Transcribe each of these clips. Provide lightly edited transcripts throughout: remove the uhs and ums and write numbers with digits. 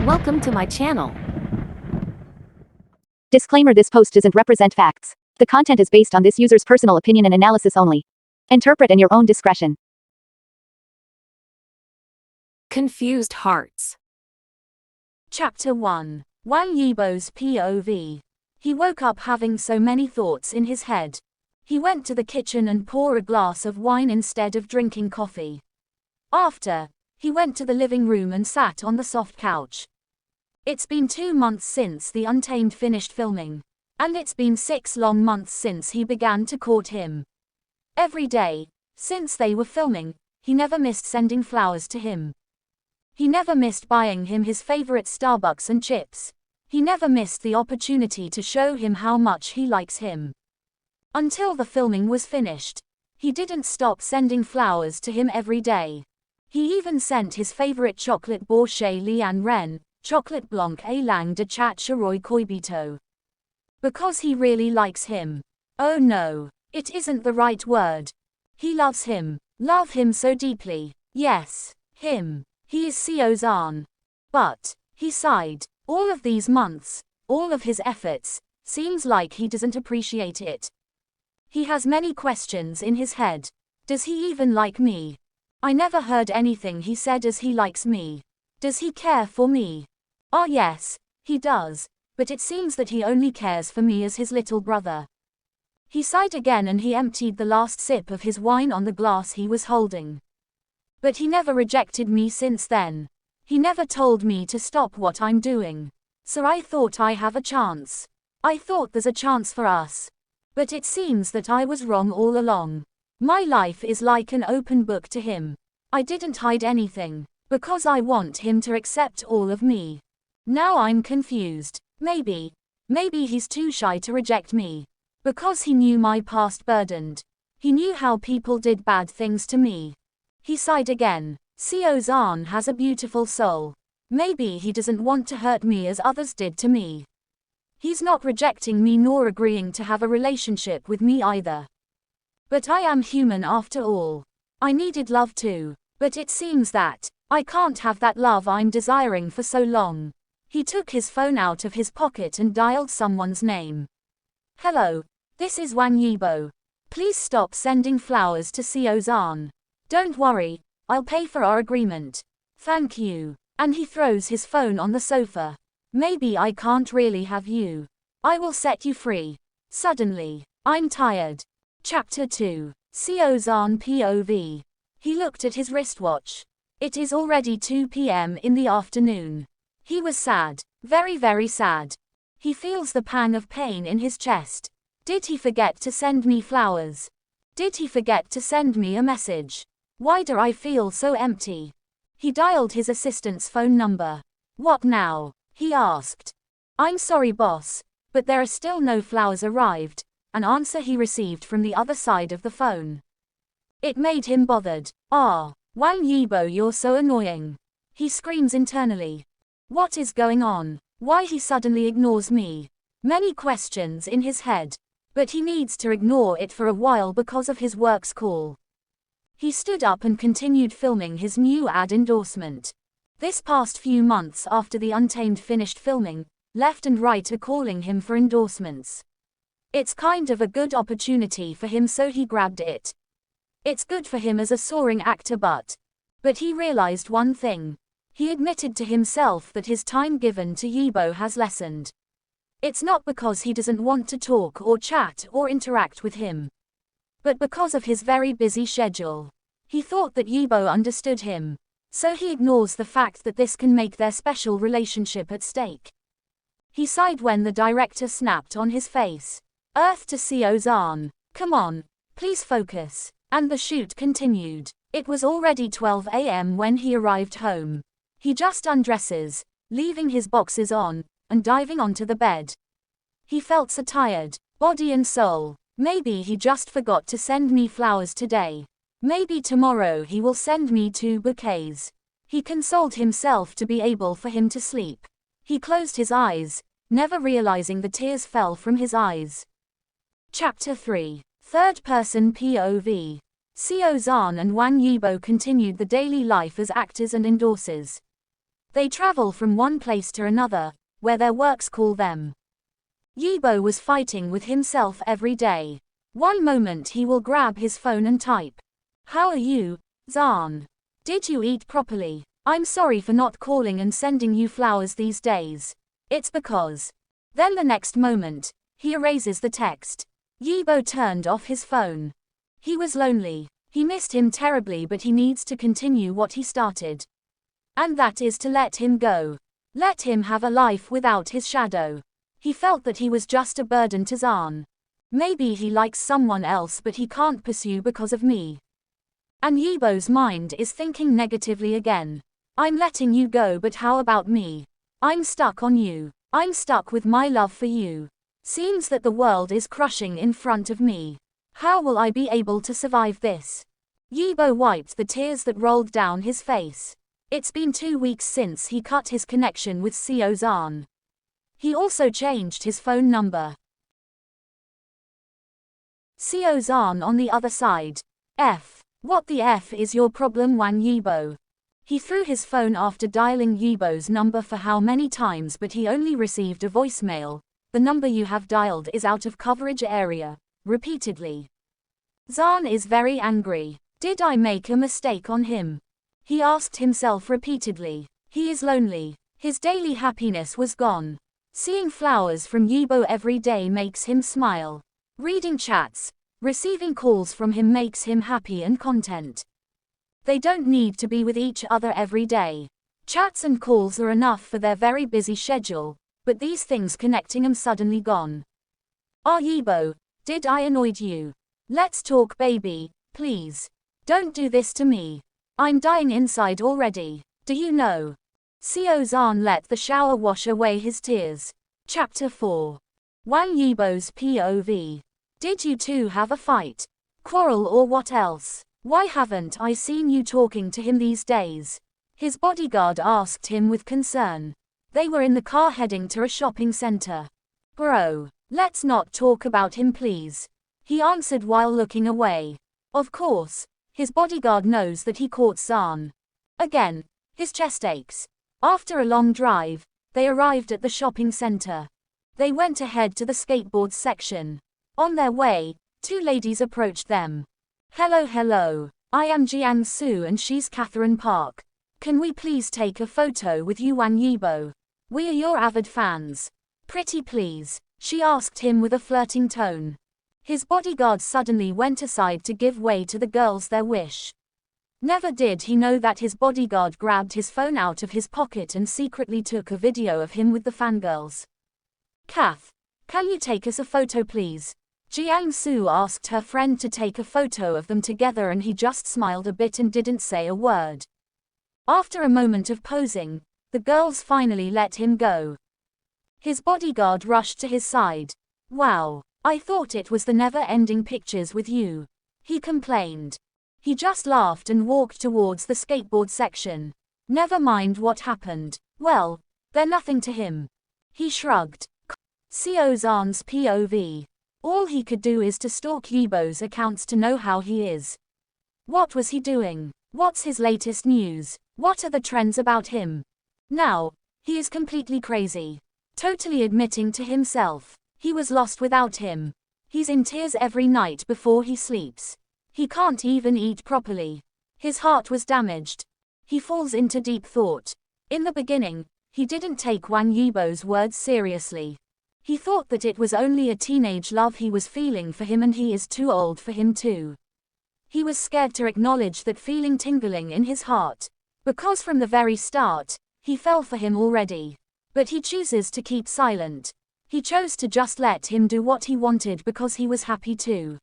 Welcome to my channel. Disclaimer: this post doesn't represent facts. The content is based on this user's personal opinion and analysis only. Interpret in your own discretion. Confused Hearts. Chapter 1. Wang Yibo's POV. He woke up having so many thoughts in his head. He went to the kitchen and poured a glass of wine instead of drinking coffee. After, he went to the living room and sat on the soft couch. It's been 2 months since The Untamed finished filming. And it's been 6 long months since he began to court him. Every day, since they were filming, he never missed sending flowers to him. He never missed buying him his favorite Starbucks and chips. He never missed the opportunity to show him how much he likes him. Until the filming was finished, he didn't stop sending flowers to him every day. He even sent his favorite chocolate bar chez Lian Ren, chocolate blanc et langue de chat cheroy coibito. Because he really likes him. Oh no, it isn't the right word. He loves him. Love him so deeply. Yes, him. He is Xiaozhan. But, he sighed, all of these months, all of his efforts, seems like he doesn't appreciate it. He has many questions in his head. Does he even like me? I never heard anything he said as he likes me. Does he care for me? Oh yes, he does, but it seems that he only cares for me as his little brother. He sighed again and he emptied the last sip of his wine on the glass he was holding. But he never rejected me since then. He never told me to stop what I'm doing. So I thought I have a chance. I thought there's a chance for us. But it seems that I was wrong all along. My life is like an open book to him. I didn't hide anything, because I want him to accept all of me. Now I'm confused. Maybe he's too shy to reject me. Because he knew my past burdened. He knew how people did bad things to me. He sighed again. Xiaozhan has a beautiful soul. Maybe he doesn't want to hurt me as others did to me. He's not rejecting me nor agreeing to have a relationship with me either. But I am human after all. I needed love too. But it seems that I can't have that love I'm desiring for so long. He took his phone out of his pocket and dialed someone's name. Hello, this is Wang Yibo. Please stop sending flowers to Xiaozhan. Don't worry, I'll pay for our agreement. Thank you. And he throws his phone on the sofa. Maybe I can't really have you. I will set you free. Suddenly, I'm tired. Chapter 2. Xiaozhan POV. He looked at his wristwatch. It is already 2 p.m. in the afternoon. He was sad. Very, very sad. He feels the pang of pain in his chest. Did he forget to send me flowers? Did he forget to send me a message? Why do I feel so empty? He dialed his assistant's phone number. What now? He asked. I'm sorry boss, but there are still no flowers arrived, an answer he received from the other side of the phone. It made him bothered. Wang Yibo, you're so annoying. He screams internally. What is going on? Why he suddenly ignores me? Many questions in his head. But he needs to ignore it for a while because of his work's call. He stood up and continued filming his new ad endorsement. This past few months after The Untamed finished filming, left and right are calling him for endorsements. It's kind of a good opportunity for him, so he grabbed it. It's good for him as a soaring actor, but he realized one thing. He admitted to himself that his time given to Yibo has lessened. It's not because he doesn't want to talk or chat or interact with him, but because of his very busy schedule. He thought that Yibo understood him, so he ignores the fact that this can make their special relationship at stake. He sighed when the director snapped on his face. Earth to Xiaozhan. Come on, please focus. And the shoot continued. It was already 12 a.m. when he arrived home. He just undresses, leaving his boxes on, and diving onto the bed. He felt so tired, body and soul. Maybe he just forgot to send me flowers today. Maybe tomorrow he will send me 2 bouquets. He consoled himself to be able for him to sleep. He closed his eyes, never realizing the tears fell from his eyes. Chapter 3. Third person POV. Xiao Zhan and Wang Yibo continued the daily life as actors and endorsers. They travel from one place to another, where their works call them. Yibo was fighting with himself every day. One moment he will grab his phone and type, "How are you, Zhan? Did you eat properly? I'm sorry for not calling and sending you flowers these days. It's because." Then the next moment, he erases the text. Yibo turned off his phone. He was lonely. He missed him terribly, but he needs to continue what he started. And that is to let him go. Let him have a life without his shadow. He felt that he was just a burden to Zhan. Maybe he likes someone else but he can't pursue because of me. And Yibo's mind is thinking negatively again. I'm letting you go, but how about me? I'm stuck on you. I'm stuck with my love for you. Seems that the world is crushing in front of me. How will I be able to survive this? Yibo wiped the tears that rolled down his face. It's been 2 weeks since he cut his connection with Xiaozhan. He also changed his phone number. Xiaozhan on the other side. What the F is your problem, Wang Yibo? He threw his phone after dialing Yibo's number for how many times, but he only received a voicemail. The number you have dialed is out of coverage area. Repeatedly. Zhan is very angry. Did I make a mistake on him? He asked himself repeatedly. He is lonely. His daily happiness was gone. Seeing flowers from Yibo every day makes him smile. Reading chats, receiving calls from him makes him happy and content. They don't need to be with each other every day. Chats and calls are enough for their very busy schedule, but these things connecting them suddenly gone. Yibo, did I annoy you? Let's talk, baby, please. Don't do this to me. I'm dying inside already. Do you know? Xiaozhan let the shower wash away his tears. Chapter 4. Wang Yibo's POV. Did you two have a fight? Quarrel or what else? Why haven't I seen you talking to him these days? His bodyguard asked him with concern. They were in the car heading to a shopping center. Bro, let's not talk about him please. He answered while looking away. Of course, his bodyguard knows that he caught Zhan. Again, his chest aches. After a long drive, they arrived at the shopping center. They went ahead to the skateboard section. On their way, 2 ladies approached them. Hello, I am Jiang Su and she's Catherine Park. Can we please take a photo with you, Wang Yibo? We are your avid fans. Pretty please, she asked him with a flirting tone. His bodyguard suddenly went aside to give way to the girls their wish. Never did he know that his bodyguard grabbed his phone out of his pocket and secretly took a video of him with the fangirls. Kath, can you take us a photo please? Jiang Su asked her friend to take a photo of them together and he just smiled a bit and didn't say a word. After a moment of posing, the girls finally let him go. His bodyguard rushed to his side. Wow, I thought it was the never-ending pictures with you. He complained. He just laughed and walked towards the skateboard section. Never mind what happened. Well, they're nothing to him. He shrugged. Xiaozhan's POV. All he could do is to stalk Yibo's accounts to know how he is. What was he doing? What's his latest news? What are the trends about him? Now, he is completely crazy. Totally admitting to himself. He was lost without him. He's in tears every night before he sleeps. He can't even eat properly. His heart was damaged. He falls into deep thought. In the beginning, he didn't take Wang Yibo's words seriously. He thought that it was only a teenage love he was feeling for him and he is too old for him too. He was scared to acknowledge that feeling tingling in his heart. Because from the very start, he fell for him already. But he chooses to keep silent. He chose to just let him do what he wanted because he was happy too.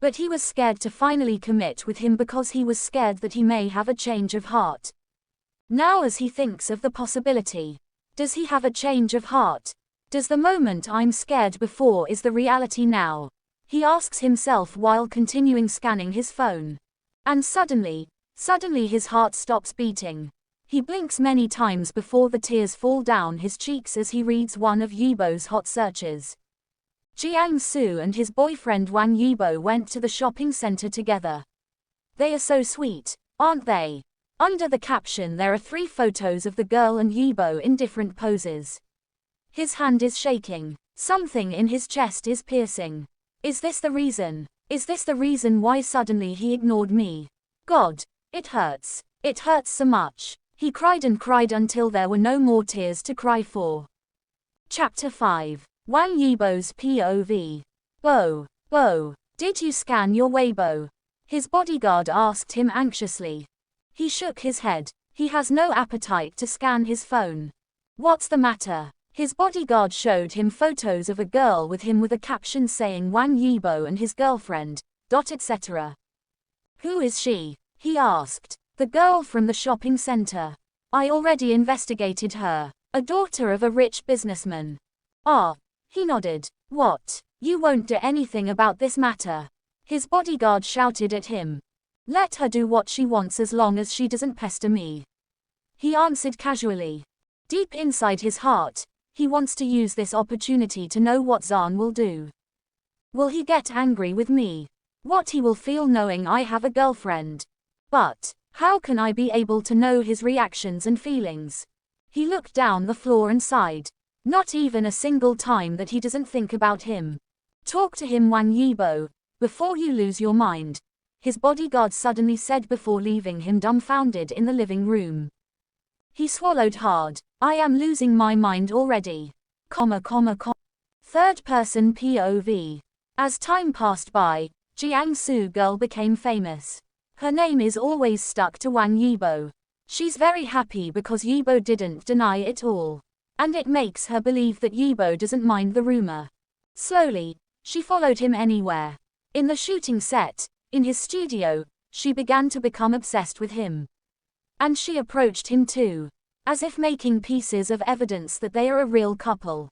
But he was scared to finally commit with him because he was scared that he may have a change of heart. Now as he thinks of the possibility, does he have a change of heart? Does the moment I'm scared before is the reality now? He asks himself while continuing scanning his phone. And suddenly his heart stops beating. He blinks many times before the tears fall down his cheeks as he reads one of Yibo's hot searches. Jiang Su and his boyfriend Wang Yibo went to the shopping center together. They are so sweet, aren't they? Under the caption there are 3 photos of the girl and Yibo in different poses. His hand is shaking. Something in his chest is piercing. Is this the reason? Is this the reason why suddenly he ignored me? God, it hurts. It hurts so much. He cried and cried until there were no more tears to cry for. Chapter 5. Wang Yibo's POV. Bo, did you scan your Weibo? His bodyguard asked him anxiously. He shook his head. He has no appetite to scan his phone. What's the matter? His bodyguard showed him photos of a girl with him with a caption saying Wang Yibo and his girlfriend, etc. Who is she? He asked. The girl from the shopping center. I already investigated her. A daughter of a rich businessman. Ah. He nodded. What? You won't do anything about this matter. His bodyguard shouted at him. Let her do what she wants as long as she doesn't pester me. He answered casually. Deep inside his heart, he wants to use this opportunity to know what Zhan will do. Will he get angry with me? What he will feel knowing I have a girlfriend? But how can I be able to know his reactions and feelings? He looked down the floor and sighed. Not even a single time that he doesn't think about him. Talk to him, Wang Yibo, before you lose your mind, his bodyguard suddenly said before leaving him dumbfounded in the living room. He swallowed hard. I am losing my mind already. Third person POV. As time passed by, Jiangsu girl became famous. Her name is always stuck to Wang Yibo. She's very happy because Yibo didn't deny it all. And it makes her believe that Yibo doesn't mind the rumor. Slowly, she followed him anywhere. In the shooting set, in his studio, she began to become obsessed with him. And she approached him too, as if making pieces of evidence that they are a real couple.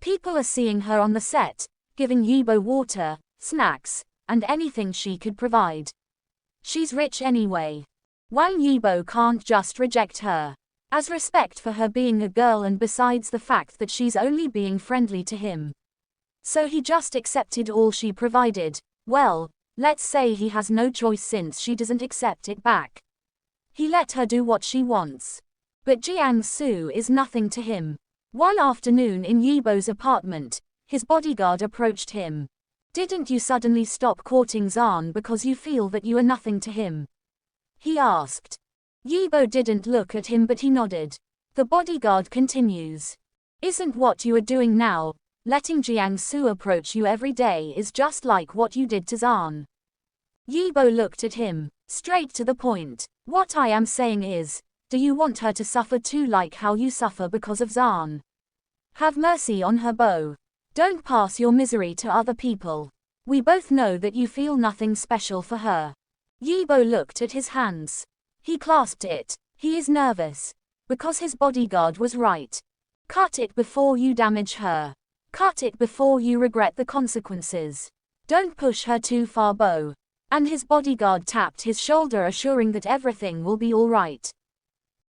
People are seeing her on the set, giving Yibo water, snacks, and anything she could provide. She's rich anyway. Wang Yibo can't just reject her. As respect for her being a girl and besides the fact that she's only being friendly to him. So he just accepted all she provided. Well, let's say he has no choice since she doesn't accept it back. He let her do what she wants. But Jiangsu is nothing to him. One afternoon in Yibo's apartment, his bodyguard approached him. Didn't you suddenly stop courting Zhan because you feel that you are nothing to him? He asked. Yibo didn't look at him but he nodded. The bodyguard continues. Isn't what you are doing now, letting Jiangsu approach you every day is just like what you did to Zhan? Yibo looked at him, straight to the point. What I am saying is, do you want her to suffer too like how you suffer because of Zhan? Have mercy on her, Bo. Don't pass your misery to other people. We both know that you feel nothing special for her. Yibo looked at his hands. He clasped it. He is nervous. Because his bodyguard was right. Cut it before you damage her. Cut it before you regret the consequences. Don't push her too far, Bo. And his bodyguard tapped his shoulder assuring that everything will be alright.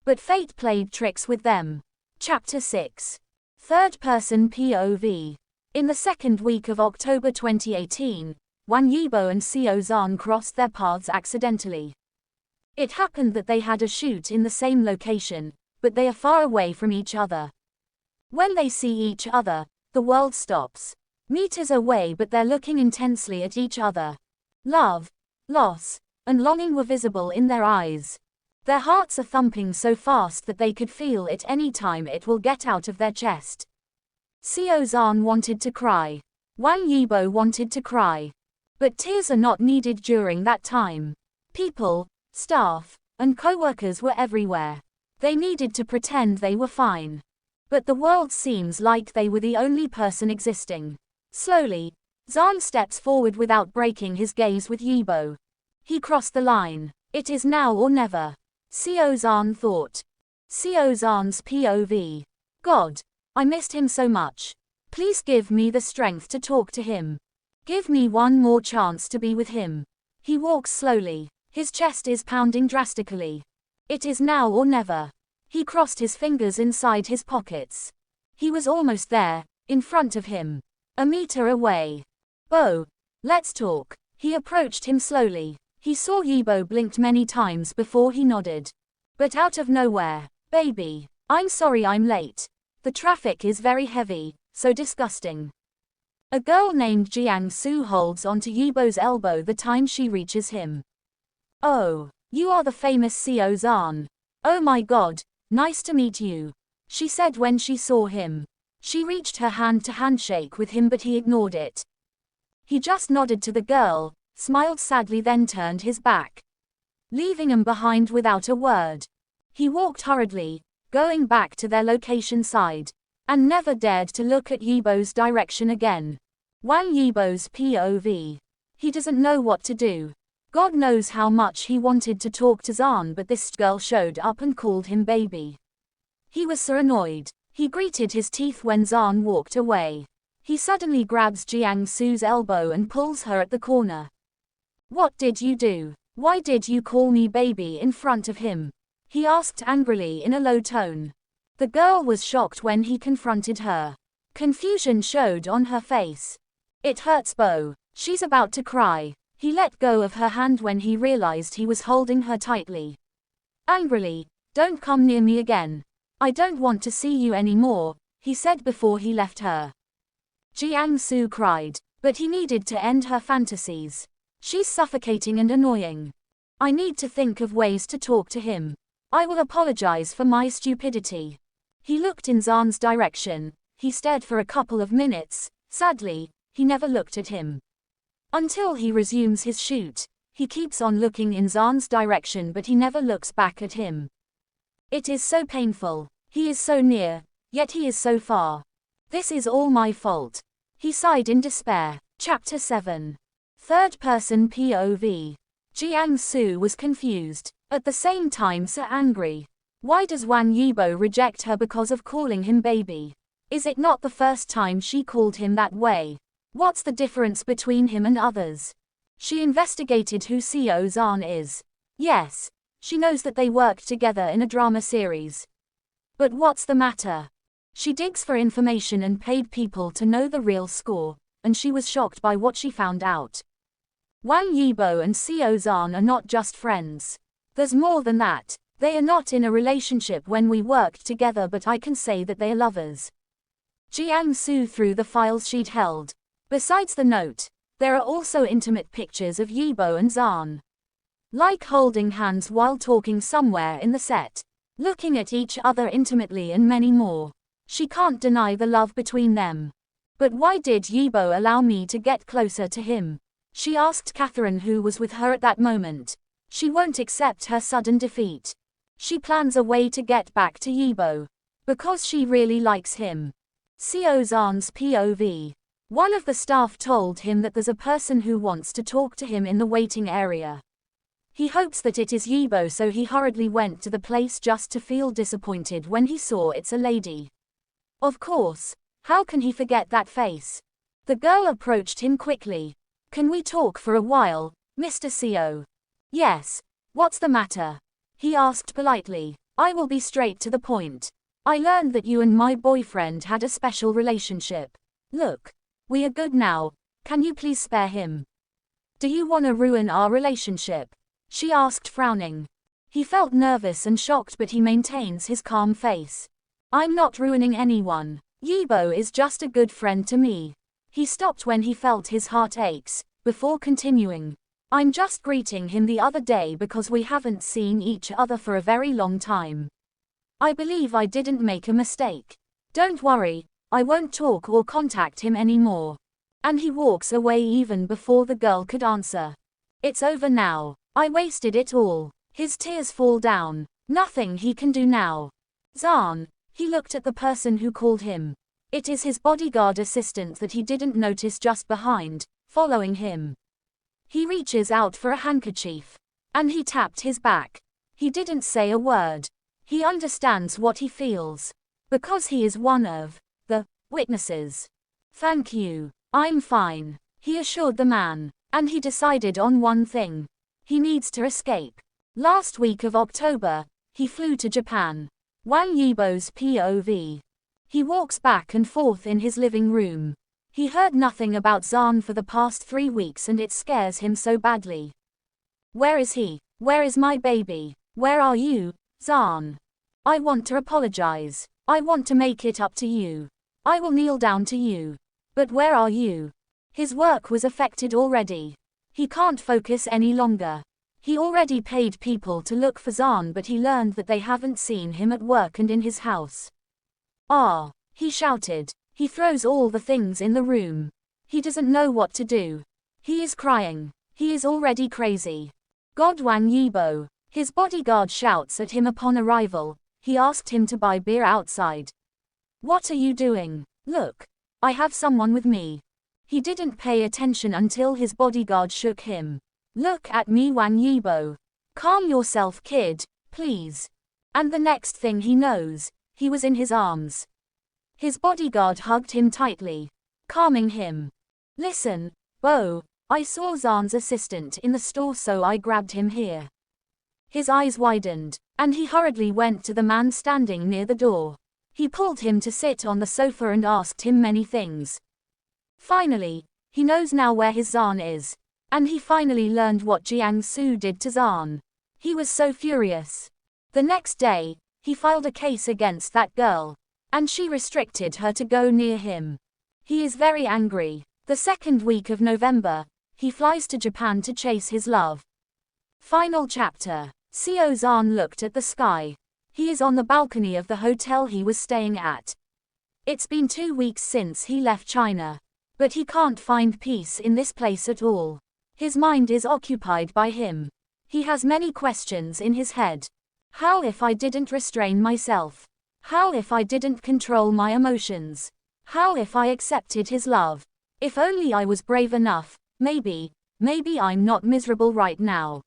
But fate played tricks with them. Chapter 6. Third person POV. In the second week of October 2018, Wang Yibo and Xiaozhan crossed their paths accidentally. It happened that they had a shoot in the same location, but they are far away from each other. When they see each other, the world stops. Meters away, but they're looking intensely at each other. Love, loss, and longing were visible in their eyes. Their hearts are thumping so fast that they could feel it any time it will get out of their chest. Xiaozhan wanted to cry. Wang Yibo wanted to cry. But tears are not needed during that time. People, staff, and co-workers were everywhere. They needed to pretend they were fine. But the world seems like they were the only person existing. Slowly, Zhan steps forward without breaking his gaze with Yibo. He crossed the line. It is now or never. Xiaozhan thought. Xiaozhan's POV. God, I missed him so much. Please give me the strength to talk to him. Give me one more chance to be with him. He walks slowly. His chest is pounding drastically. It is now or never. He crossed his fingers inside his pockets. He was almost there, in front of him. A meter away. Bo, let's talk. He approached him slowly. He saw Yibo blinked many times before he nodded. But out of nowhere, baby, I'm sorry I'm late. The traffic is very heavy, so disgusting. A girl named Jiangsu holds onto Yibo's elbow the time she reaches him. Oh, you are the famous Xiao Zhan. Oh my god, nice to meet you, she said when she saw him. She reached her hand to handshake with him but he ignored it. He just nodded to the girl, smiled sadly then turned his back, leaving him behind without a word. He walked hurriedly, going back to their location side, and never dared to look at Yibo's direction again. Wang Yibo's POV. He doesn't know what to do. God knows how much he wanted to talk to Zhan but this girl showed up and called him baby. He was so annoyed. He gritted his teeth when Zhan walked away. He suddenly grabs Jiangsu's elbow and pulls her at the corner. What did you do? Why did you call me baby in front of him? He asked angrily in a low tone. The girl was shocked when he confronted her. Confusion showed on her face. It hurts Bo. She's about to cry. He let go of her hand when he realized he was holding her tightly. Angrily, don't come near me again. I don't want to see you anymore, he said before he left her. Jiangsu cried, but he needed to end her fantasies. She's suffocating and annoying. I need to think of ways to talk to him. I will apologize for my stupidity. He looked in Zhan's direction. He stared for a couple of minutes. Sadly, he never looked at him. Until he resumes his shoot, he keeps on looking in Zhan's direction but he never looks back at him. It is so painful. He is so near, yet he is so far. This is all my fault. He sighed in despair. Chapter 7. Third person POV. Jiangsu was confused, at the same time so angry. Why does Wang Yibo reject her because of calling him baby? Is it not the first time she called him that way? What's the difference between him and others? She investigated who Xiao Zhan is. Yes, she knows that they worked together in a drama series. But what's the matter? She digs for information and paid people to know the real score, and she was shocked by what she found out. Wang Yibo and Xiao Zhan are not just friends. There's more than that. They are not in a relationship when we worked together but I can say that they are lovers. Jiangsu threw the files she'd held. Besides the note, there are also intimate pictures of Yibo and Zhan. Like holding hands while talking somewhere in the set. Looking at each other intimately and many more. She can't deny the love between them. But why did Yibo allow me to get closer to him? She asked Catherine who was with her at that moment. She won't accept her sudden defeat. She plans a way to get back to Yibo. Because she really likes him. Xiao Zhan's POV. One of the staff told him that there's a person who wants to talk to him in the waiting area. He hopes that it is Yibo so he hurriedly went to the place just to feel disappointed when he saw it's a lady. Of course, how can he forget that face? The girl approached him quickly. Can we talk for a while, Mr. Xiao? Yes. What's the matter? He asked politely. I will be straight to the point. I learned that you and my boyfriend had a special relationship. Look. We are good now, can you please spare him? Do you want to ruin our relationship? She asked frowning. He felt nervous and shocked but he maintains his calm face. I'm not ruining anyone. Yibo is just a good friend to me. He stopped when he felt his heart aches, before continuing. I'm just greeting him the other day because we haven't seen each other for a very long time. I believe I didn't make a mistake. Don't worry. I won't talk or contact him anymore. And he walks away even before the girl could answer. It's over now. I wasted it all. His tears fall down. Nothing he can do now. Zhan, he looked at the person who called him. It is his bodyguard assistant that he didn't notice just behind, following him. He reaches out for a handkerchief. And he tapped his back. He didn't say a word. He understands what he feels. Because he is one of the witnesses. Thank you. I'm fine, he assured the man. And he decided on one thing. He needs to escape. Last week of October, he flew to Japan. Wang Yibo's POV. He walks back and forth in his living room. He heard nothing about Zhan for the past 3 weeks and it scares him so badly. Where is he? Where is my baby? Where are you? Zhan. I want to apologize. I want to make it up to you. I will kneel down to you. But where are you? His work was affected already. He can't focus any longer. He already paid people to look for Zhan, but he learned that they haven't seen him at work and in his house. Ah, he shouted. He throws all the things in the room. He doesn't know what to do. He is crying. He is already crazy. God, Wang Yibo. His bodyguard shouts at him upon arrival. He asked him to buy beer outside. What are you doing? Look. I have someone with me. He didn't pay attention until his bodyguard shook him. Look at me, Wang Yibo. Calm yourself, kid, please. And the next thing he knows, he was in his arms. His bodyguard hugged him tightly, calming him. Listen, Bo, I saw Zhan's assistant in the store, so I grabbed him here. His eyes widened, and he hurriedly went to the man standing near the door. He pulled him to sit on the sofa and asked him many things. Finally, he knows now where his Zhan is. And he finally learned what Jiangsu did to Zhan. He was so furious. The next day, he filed a case against that girl. And she restricted her to go near him. He is very angry. The second week of November, he flies to Japan to chase his love. Final chapter. Xiao Zhan looked at the sky. He is on the balcony of the hotel he was staying at. It's been 2 weeks since he left China. But he can't find peace in this place at all. His mind is occupied by him. He has many questions in his head. How if I didn't restrain myself? How if I didn't control my emotions? How if I accepted his love? If only I was brave enough, maybe I'm not miserable right now.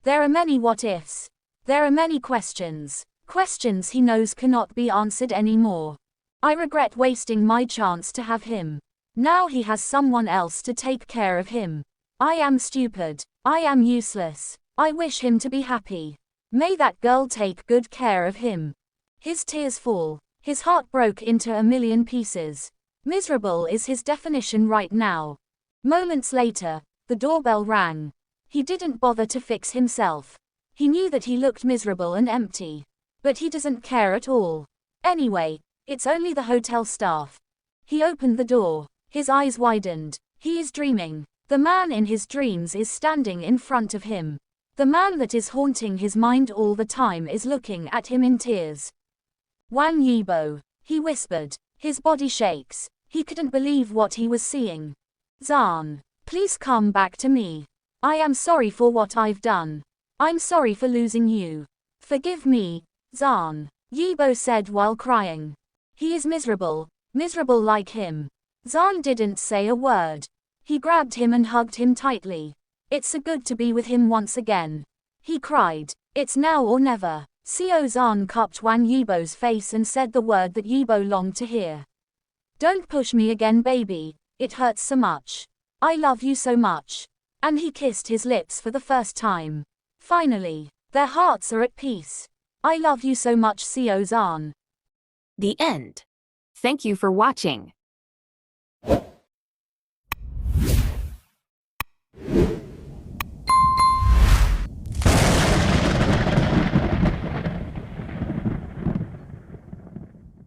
There are many what ifs. There are many questions. Questions he knows cannot be answered anymore. I regret wasting my chance to have him. Now he has someone else to take care of him. I am stupid. I am useless. I wish him to be happy. May that girl take good care of him. His tears fall. His heart broke into a million pieces. Miserable is his definition right now. Moments later, the doorbell rang. He didn't bother to fix himself. He knew that he looked miserable and empty. But he doesn't care at all. Anyway, it's only the hotel staff. He opened the door. His eyes widened. He is dreaming. The man in his dreams is standing in front of him. The man that is haunting his mind all the time is looking at him in tears. Wang Yibo, he whispered. His body shakes. He couldn't believe what he was seeing. Zhan, please come back to me. I am sorry for what I've done. I'm sorry for losing you. Forgive me, Zhan, Yibo said while crying. He is miserable like him. Zhan didn't say a word. He grabbed him and hugged him tightly. It's so good to be with him once again. He cried. It's now or never. Xiaozhan cupped Wang Yibo's face and said the word that Yibo longed to hear. Don't push me again, baby. It hurts so much. I love you so much. And he kissed his lips for the first time. Finally, their hearts are at peace. I love you so much, Xiaozhan. The end. Thank you for watching.